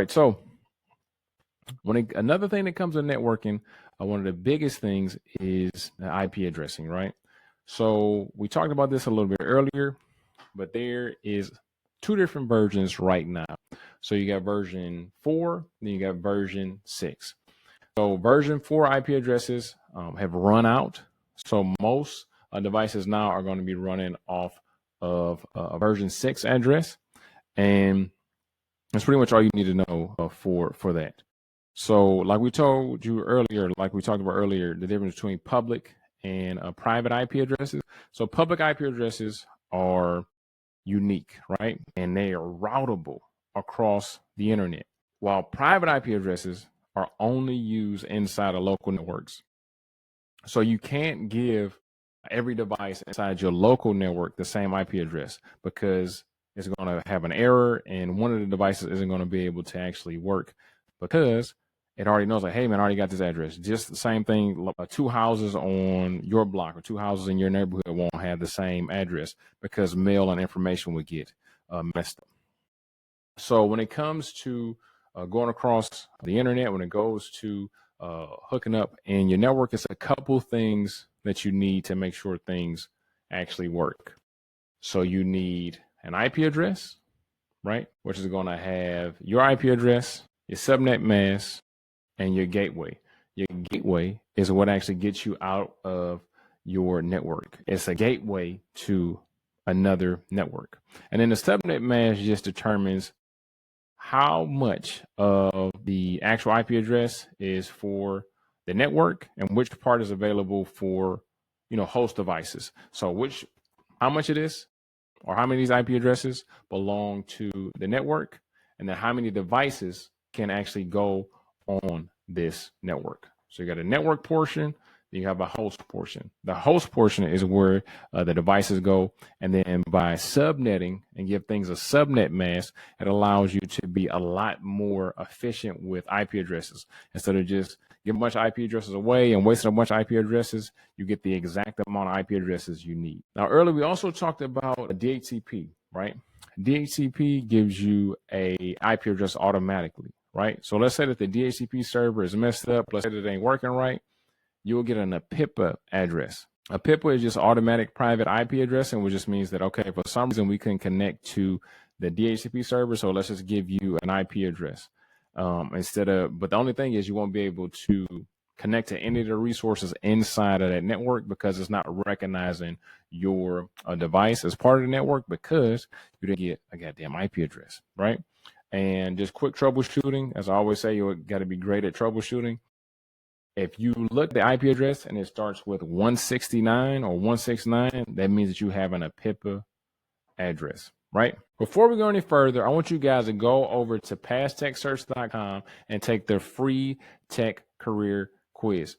right, so another thing that comes with networking, one of the biggest things is the IP addressing, right? So we talked about this a little bit earlier, but there is two different versions right now. So you got version 4, then you got version 6. So version 4 IP addresses have run out. So most devices now are going to be running off of a version 6 address. And that's pretty much all you need to know for that. So like we told you earlier, like we talked about earlier, the difference between public and private IP addresses. So public IP addresses are unique, right? And they are routable across the internet, while private IP addresses are only used inside of local networks. So you can't give every device inside your local network the same IP address, because it's going to have an error and one of the devices isn't going to be able to actually work because it already knows, like, hey man, I already got this address. Just the same thing, 2 houses on your block or 2 houses in your neighborhood won't have the same address because mail and information would get messed up. So when it comes to going across the internet, when it goes to hooking up in your network, it's a couple things that you need to make sure things actually work. So you need an IP address, right? Which is going to have your IP address, your subnet mask, and your gateway. Your gateway is what actually gets you out of your network. It's a gateway to another network. And then the subnet mask just determines how much of the actual IP address is for the network and which part is available for, host devices. So how much it is, or how many of these IP addresses belong to the network, and then how many devices can actually go on this network. So you got a network portion, then you have a host portion. The host portion is where the devices go, and then by subnetting and give things a subnet mask, it allows you to be a lot more efficient with IP addresses. Instead of just giving a bunch of IP addresses away and wasting a bunch of IP addresses, you get the exact amount of IP addresses you need. Now, earlier we also talked about a DHCP, right? DHCP gives you a IP address automatically, right? So let's say that the DHCP server is messed up. Let's say that it ain't working right. You'll get an APIPA address. APIPA is just automatic private IP addressing, which just means that, okay, for some reason we can connect to the DHCP server, so let's just give you an IP address but the only thing is you won't be able to connect to any of the resources inside of that network because it's not recognizing your device as part of the network because you didn't get a goddamn IP address, right? And just quick troubleshooting, as I always say, you got to be great at troubleshooting. If you look at the IP address and it starts with 169 or 169, that means that you have an APIPA address, right? Before we go any further, I want you guys to go over to passtechcerts.com and take their free tech career quiz.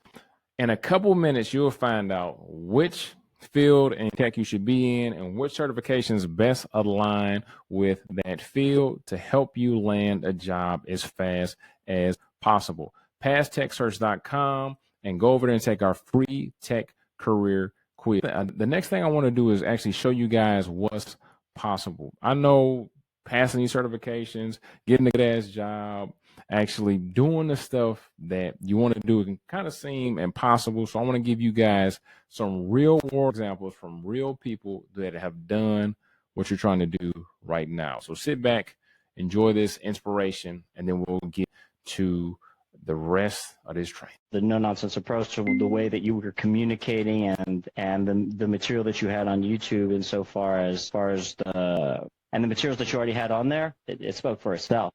In a couple minutes, you'll find out which field and tech you should be in and which certifications best align with that field to help you land a job as fast as possible. passtechcerts.com and go over there and take our free tech career quiz. The next thing I want to do is actually show you guys what's possible. I know passing these certifications, getting a good ass job, actually doing the stuff that you want to do can kind of seem impossible. So I want to give you guys some real world examples from real people that have done what you're trying to do right now. So sit back, enjoy this inspiration, and then we'll get to the rest of this training. The no-nonsense approach to the way that you were communicating and the material that you had on YouTube, and so far as the materials that you already had on there, it spoke for itself.